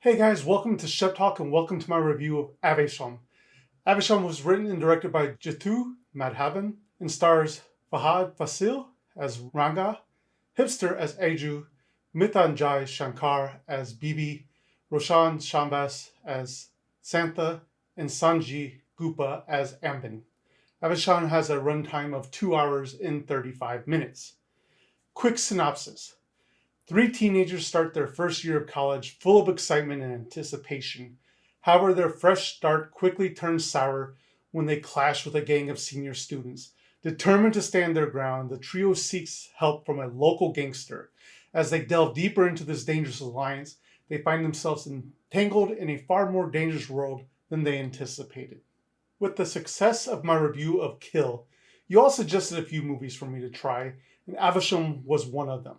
Hey guys, welcome to Shep Talk and welcome to my review of Aavesham. Aavesham was written and directed by Jithu Madhavan and stars Fahad Fasil as Ranga, Hipster as Aju, Mithanjay Shankar as Bibi, Roshan Shambas as Santha, and Sanji Gupa as Ambin. Aavesham has a runtime of 2 hours and 35 minutes. Quick synopsis. Three teenagers start their first year of college full of excitement and anticipation. However, their fresh start quickly turns sour when they clash with a gang of senior students. Determined to stand their ground, the trio seeks help from a local gangster. As they delve deeper into this dangerous alliance, they find themselves entangled in a far more dangerous world than they anticipated. With the success of my review of Kill, you all suggested a few movies for me to try, and Avisham was one of them.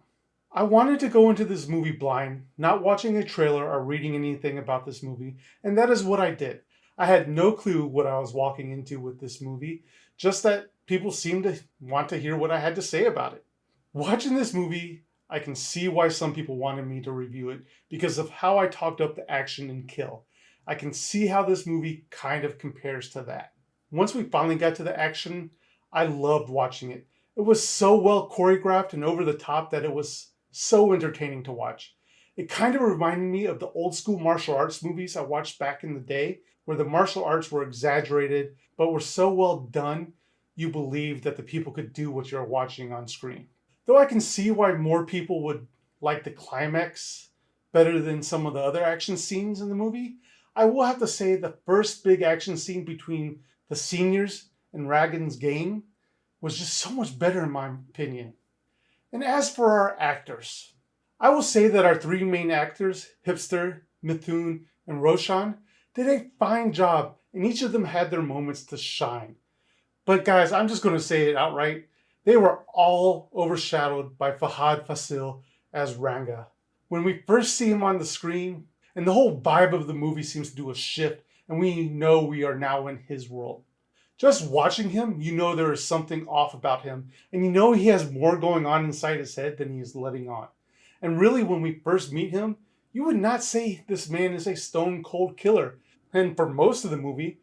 I wanted to go into this movie blind, not watching a trailer or reading anything about this movie, and that is what I did. I had no clue what I was walking into with this movie, just that people seemed to want to hear what I had to say about it. Watching this movie, I can see why some people wanted me to review it because of how I talked up the action in Kill. I can see how this movie kind of compares to that. Once we finally got to the action, I loved watching it. It was so well choreographed and over the top that it was so entertaining to watch. It kind of reminded me of the old school martial arts movies I watched back in the day, where the martial arts were exaggerated but were so well done you believed that the people could do what you're watching on screen. Though I can see why more people would like the climax better than some of the other action scenes in the movie, I will have to say the first big action scene between the seniors and Ragan's gang was just so much better in my opinion. And as for our actors, I will say that our three main actors, Hipster, Mithun, and Roshan, did a fine job, and each of them had their moments to shine. But guys, I'm just going to say it outright. They were all overshadowed by Fahad Fasil as Ranga. When we first see him on the screen, and the whole vibe of the movie seems to do a shift, and we know we are now in his world. Just watching him, you know there is something off about him, and you know he has more going on inside his head than he is letting on. And really, when we first meet him, you would not say this man is a stone cold killer. And for most of the movie,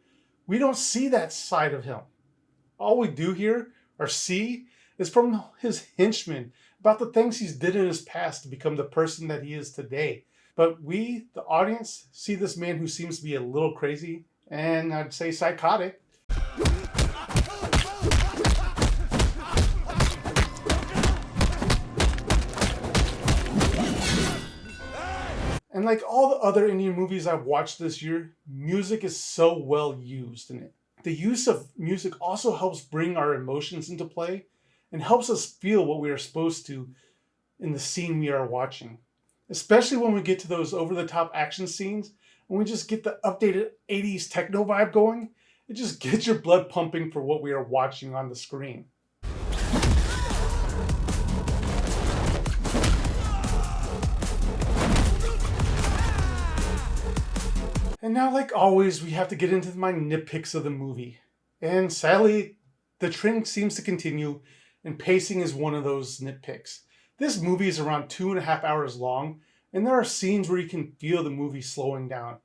we don't see that side of him. All we do hear or see is from his henchmen about the things he's did in his past to become the person that he is today. But we, the audience, see this man who seems to be a little crazy, and I'd say psychotic. And like all the other Indian movies I've watched this year, music is so well used in it. The use of music also helps bring our emotions into play and helps us feel what we are supposed to in the scene we are watching. Especially when we get to those over the top action scenes and we just get the updated 80s techno vibe going, it just gets your blood pumping for what we are watching on the screen. And now, like always, we have to get into my nitpicks of the movie. And sadly, the trend seems to continue, and pacing is one of those nitpicks. This movie is around 2.5 hours long, and there are scenes where you can feel the movie slowing down.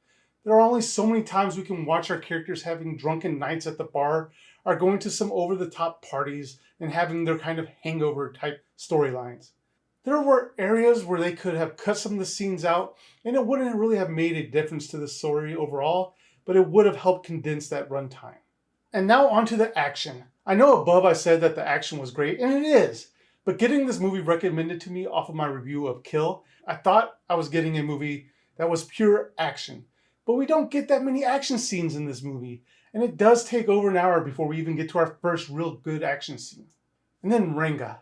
There are only so many times we can watch our characters having drunken nights at the bar, or going to some over the top parties, and having their kind of hangover type storylines. There were areas where they could have cut some of the scenes out, and it wouldn't really have made a difference to the story overall, but it would have helped condense that runtime. And now onto the action. I know above I said that the action was great, and it is, but getting this movie recommended to me off of my review of Kill, I thought I was getting a movie that was pure action. But we don't get that many action scenes in this movie, and it does take over an hour before we even get to our first real good action scene. And then Ranga.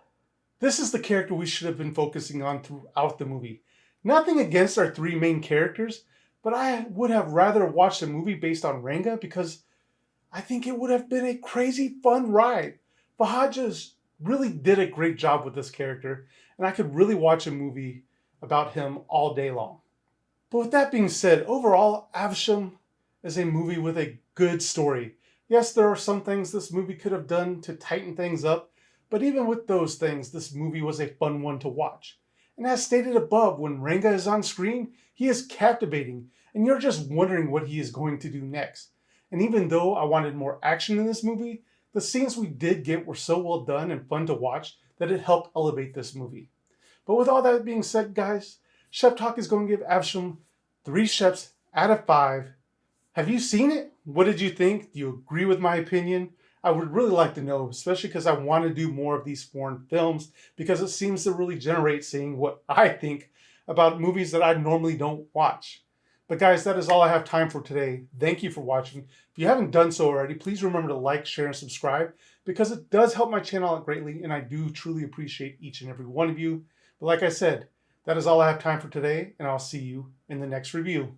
This is the character we should have been focusing on throughout the movie. Nothing against our three main characters, but I would have rather watched a movie based on Ranga because I think it would have been a crazy fun ride. Fahad just really did a great job with this character, and I could really watch a movie about him all day long. But with that being said, overall, Aavesham is a movie with a good story. Yes, there are some things this movie could have done to tighten things up, but even with those things, this movie was a fun one to watch. And as stated above, when Ranga is on screen, he is captivating, and you're just wondering what he is going to do next. And even though I wanted more action in this movie, the scenes we did get were so well done and fun to watch that it helped elevate this movie. But with all that being said, guys, Chef Talk is going to give Aavesham 3 chefs out of 5. Have you seen it? What did you think? Do you agree with my opinion? I would really like to know, especially because I want to do more of these foreign films because it seems to really generate seeing what I think about movies that I normally don't watch. But guys, that is all I have time for today. Thank you for watching. If you haven't done so already, please remember to like, share, and subscribe because it does help my channel out greatly, and I do truly appreciate each and every one of you. But like I said, that is all I have time for today, and I'll see you in the next review.